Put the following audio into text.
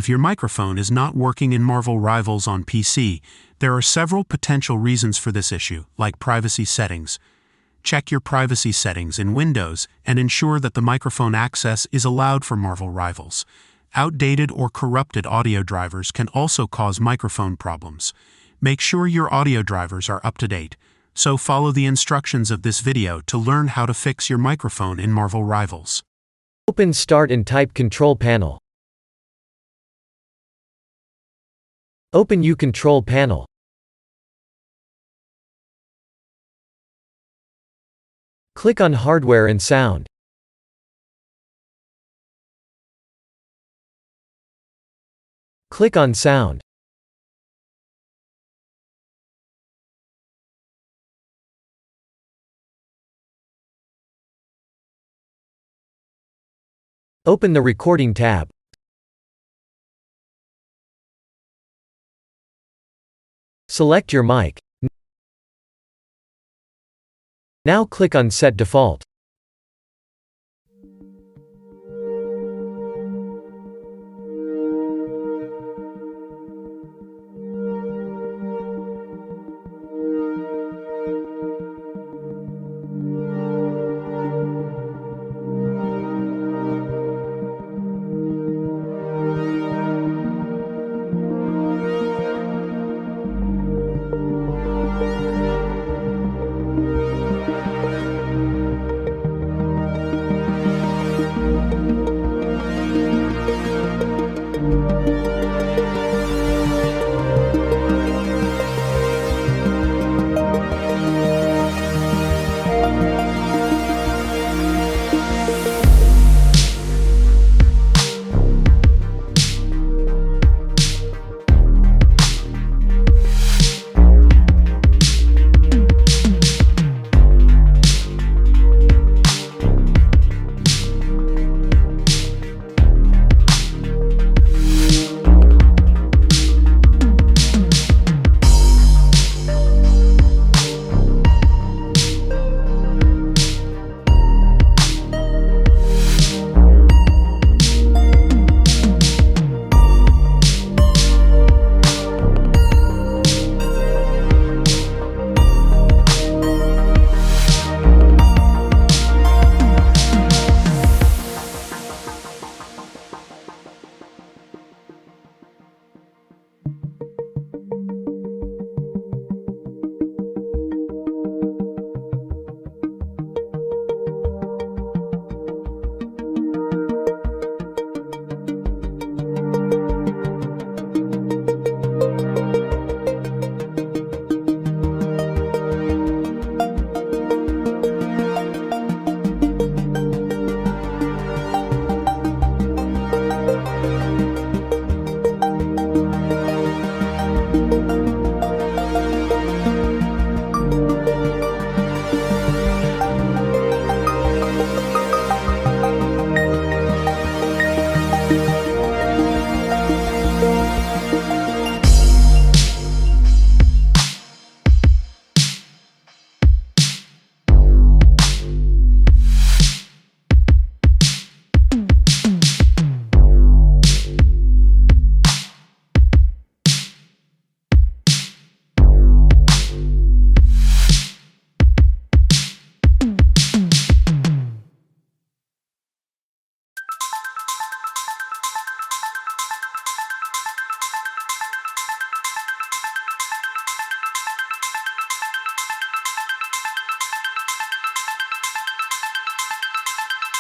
If your microphone is not working in Marvel Rivals on PC, there are several potential reasons for this issue, like privacy settings. Check your privacy settings in Windows and ensure that the microphone access is allowed for Marvel Rivals. Outdated or corrupted audio drivers can also cause microphone problems. Make sure your audio drivers are up to date, so follow the instructions of this video to learn how to fix your microphone in Marvel Rivals. Open Start and type Control Panel. Open U Control Panel. Click on Hardware and Sound. Click on Sound. Open the Recording tab. Select your mic. Now click on Set Default.